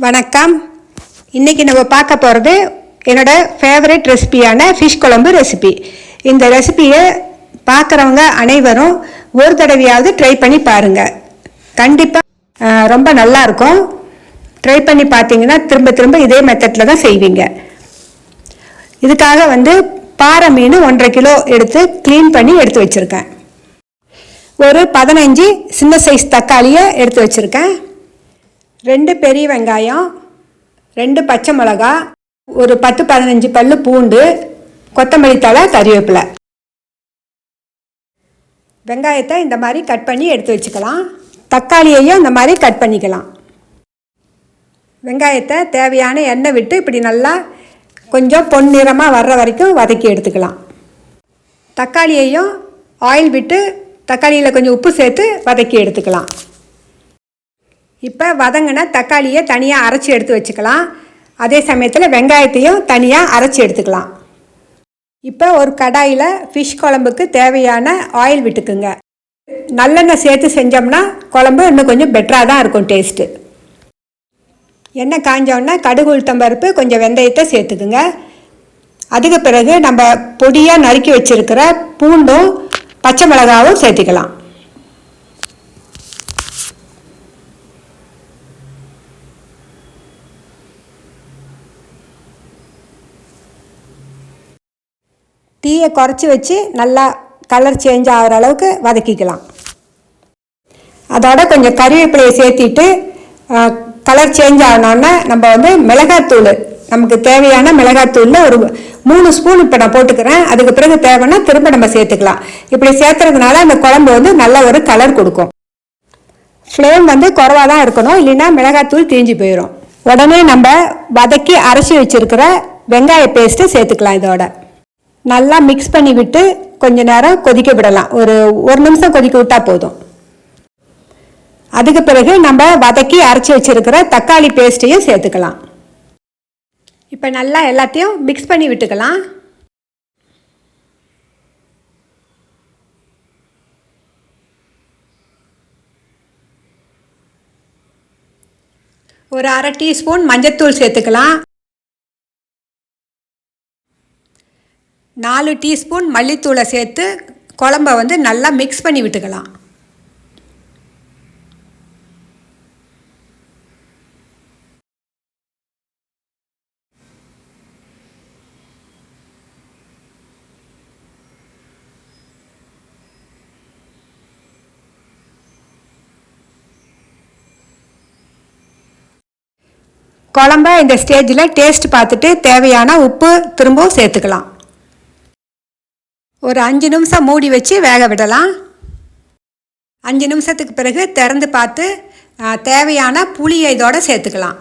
வணக்கம். இன்றைக்கி நம்ம பார்க்க போகிறது என்னோடய ஃபேவரட் ரெசிபியான ஃபிஷ் குழம்பு ரெசிபி. இந்த ரெசிபியை பார்க்குறவங்க அனைவரும் ஒரு தடவையாவது ட்ரை பண்ணி பாருங்கள். கண்டிப்பாக ரொம்ப நல்லாயிருக்கும். ட்ரை பண்ணி பார்த்தீங்கன்னா திரும்ப திரும்ப இதே மெத்தடில் தான் செய்வீங்க. இதுக்காக பாறை மீன் 1.5 கிலோ எடுத்து க்ளீன் பண்ணி எடுத்து வச்சுருக்கேன். ஒரு 15 சின்ன சைஸ் தக்காளியை எடுத்து வச்சுருக்கேன். 2 பெரிய வெங்காயம், 2 பச்சை மிளகா, ஒரு 10-15 பல்லு பூண்டு, கொத்தமல்லி தழை, கறிவேப்பிலை. வெங்காயத்தை இந்த மாதிரி கட் பண்ணி எடுத்து வச்சுக்கலாம். தக்காளியையும் இந்த மாதிரி கட் பண்ணிக்கலாம். வெங்காயத்தை தேவையான எண்ணெய் விட்டு இப்படி நல்லா கொஞ்சம் பொன்னிறமாக வர்ற வரைக்கும் வதக்கி எடுத்துக்கலாம். தக்காளியையும் ஆயில் விட்டு தக்காளியில் கொஞ்சம் உப்பு சேர்த்து வதக்கி எடுத்துக்கலாம். இப்போ வதங்கின தக்காளியை தனியாக அரைச்சி எடுத்து வச்சுக்கலாம். அதே சமயத்தில் வெங்காயத்தையும் தனியாக அரைச்சி எடுத்துக்கலாம். இப்போ ஒரு கடாயில் ஃபிஷ் குழம்புக்கு தேவையான ஆயில் விட்டுக்குங்க. நல்லெண்ணெய் சேர்த்து செஞ்சோம்னா குழம்பு இன்னும் கொஞ்சம் பெட்டராக தான் இருக்கும் டேஸ்ட்டு. எண்ணெய் காஞ்சோன்னா கடுகு, உளுத்தம்பருப்பு, கொஞ்சம் வெந்தயத்தை சேர்த்துக்குங்க. அதுக்கு பிறகு நம்ம பொடியாக நறுக்கி வச்சுருக்கிற பூண்டும் பச்சை மிளகாவும் சேர்த்துக்கலாம். தீயை குறைச்சி வச்சு நல்லா கலர் சேஞ்ச் ஆகிற அளவுக்கு வதக்கிக்கலாம். அதோட கொஞ்சம் கறிவேப்பிலையை சேர்த்திட்டு கலர் சேஞ்ச் ஆனோன்னா நம்ம மிளகாத்தூள், நமக்கு தேவையான மிளகாத்தூளில் ஒரு 3 ஸ்பூன் இப்போ நான் போட்டுக்கிறேன். அதுக்கு பிறகு தேவைன்னா திரும்ப நம்ம சேர்த்துக்கலாம். இப்படி சேர்த்துறதுனால அந்த குழம்பு நல்ல ஒரு கலர் கொடுக்கும். ஃப்ளேம் குறைவாக தான் இருக்கணும், இல்லைன்னா மிளகாத்தூள் தீஞ்சு போயிடும். உடனே நம்ம வதக்கி அரைச்சி வச்சுருக்கிற வெங்காய பேஸ்ட்டு சேர்த்துக்கலாம். இதோட நல்லா மிக்ஸ் பண்ணி விட்டு கொஞ்ச நேரம் கொதிக்க விடலாம். ஒரு நிமிஷம் கொதிக்க விட்டால் போதும். அதுக்கு பிறகு நம்ம வதக்கி அரைச்சி வச்சிருக்கிற தக்காளி பேஸ்ட்டையும் சேர்த்துக்கலாம். இப்போ நல்லா எல்லாத்தையும் மிக்ஸ் பண்ணி விட்டுக்கலாம். ஒரு 1/2 டீஸ்பூன் மஞ்சத்தூள் சேர்த்துக்கலாம். 4 டீஸ்பூன் மல்லித்தூளை சேர்த்து குழம்பை நல்லா மிக்ஸ் பண்ணி விட்டுக்கலாம். குழம்பை இந்த ஸ்டேஜில் டேஸ்ட் பார்த்துட்டு தேவையான உப்பு திரும்பவும் சேர்த்துக்கலாம். ஒரு 5 நிமிஷம் மூடி வச்சு வேக விடலாம். 5 நிமிஷத்துக்கு பிறகு திறந்து பார்த்து தேவையான புளியை இதோட சேர்த்துக்கலாம்.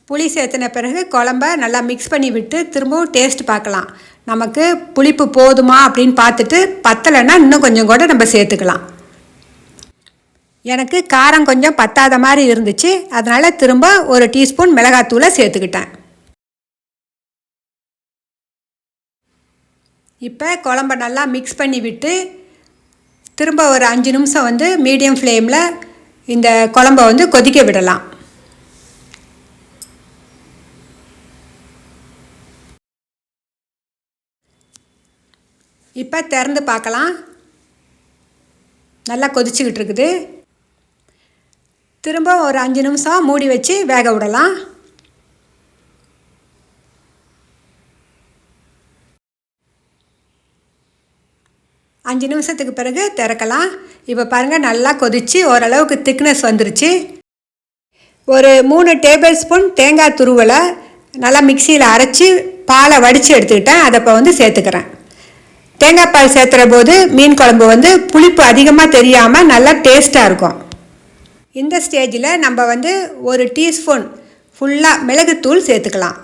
புளி சேர்த்துன பிறகு குழம்ப நல்லா மிக்ஸ் பண்ணி விட்டு திரும்பவும் டேஸ்ட் பார்க்கலாம். நமக்கு புளிப்பு போதுமா அப்படின்னு பார்த்துட்டு பத்தலைன்னா இன்னும் கொஞ்சம் கூட நம்ம சேர்த்துக்கலாம். எனக்கு காரம் கொஞ்சம் பத்தாத மாதிரி இருந்துச்சு, அதனால் திரும்ப ஒரு டீஸ்பூன் மிளகாத்தூளை சேர்த்துக்கிட்டேன். இப்போ குழம்ப நல்லா மிக்ஸ் பண்ணி விட்டு திரும்ப ஒரு 5 நிமிஷம் மீடியம் ஃப்ளேமில் இந்த குழம்ப கொதிக்க விடலாம். இப்போ திறந்து பார்க்கலாம். நல்லா கொதிச்சுக்கிட்டு இருக்குது. திரும்ப ஒரு 5 நிமிஷம் மூடி வச்சு வேக விடலாம். அஞ்சு நிமிஷத்துக்கு பிறகு திறக்கலாம். இப்போ பாருங்கள், நல்லா கொதித்து ஓரளவுக்கு திக்னஸ் வந்துருச்சு. ஒரு 3 டேபிள் ஸ்பூன் தேங்காய் துருவலை நல்லா மிக்சியில் அரைச்சி பாலை வடித்து எடுத்துக்கிட்டேன். அதை இப்போ சேர்த்துக்கிறேன். தேங்காய் பால் சேர்த்துற போது மீன் குழம்பு புளிப்பு அதிகமாக தெரியாமல் நல்லா டேஸ்ட்டாக இருக்கும். இந்த ஸ்டேஜில் நம்ம ஒரு டீஸ்பூன் ஃபுல்லாக மிளகுத்தூள் சேர்த்துக்கலாம்.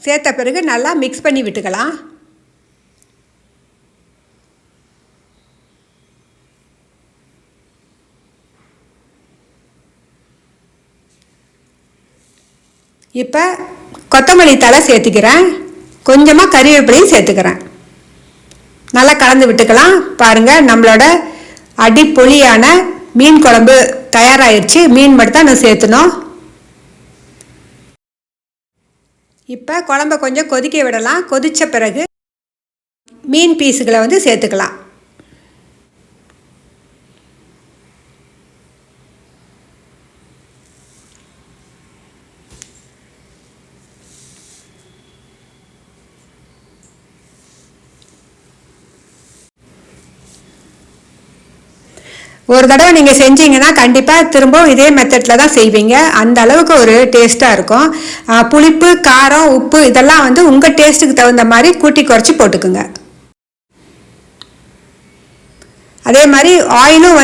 சேர்த்த பிறகு நல்லா மிக்ஸ் பண்ணி விட்டுக்கலாம். இப்போ கொத்தமல்லி தழை சேர்த்துக்கிறேன், கொஞ்சமாக கறிவேப்பிலையும் சேர்த்துக்கிறேன். நல்லா கலந்து விட்டுக்கலாம். பாருங்கள், நம்மளோட அடிப்பொலியான மீன் குழம்பு தயாராகிடுச்சு. மீன் மட்டும் தான் நான் சேர்த்துனோம். இப்போ குழம்ப கொஞ்சம் கொதிக்க விடலாம். கொதித்த பிறகு மீன் பீஸுகளை சேர்த்துக்கலாம். ஒரு தடவை நீங்கள் செஞ்சீங்கன்னா கண்டிப்பாக திரும்பவும் இதே மெத்தடில் தான் செய்வீங்க. அந்த அளவுக்கு ஒரு டேஸ்ட்டாக இருக்கும். புளிப்பு, காரம், உப்பு இதெல்லாம் உங்கள் டேஸ்ட்டுக்கு தகுந்த மாதிரி கூட்டி குறைச்சி போட்டுக்குங்க. அதே மாதிரி ஆயிலும்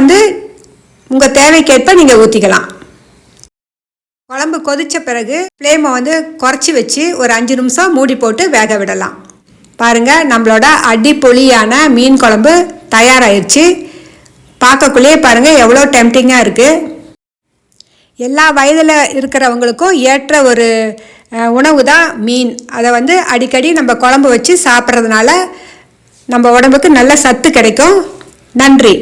உங்கள் தேவைக்கேற்ப நீங்கள் ஊற்றிக்கலாம். குழம்பு கொதித்த பிறகு ஃப்ளேமை குறைச்சி வச்சு ஒரு 5 நிமிஷம் மூடி போட்டு வேக விடலாம். பாருங்கள், நம்மளோட அடிப்பொலியான மீன் குழம்பு தயாராகிடுச்சு. பார்க்கக்குள்ளேயே பாருங்கள் எவ்வளோ டெம்டிங்காக இருக்குது. எல்லா வயதில் இருக்கிறவங்களுக்கும் ஏற்ற ஒரு உணவு தான் மீன். அதை அடிக்கடி நம்ம குழம்பு வச்சு சாப்பிட்றதுனால நம்ம உடம்புக்கு நல்ல சத்து கிடைக்கும். நன்றி.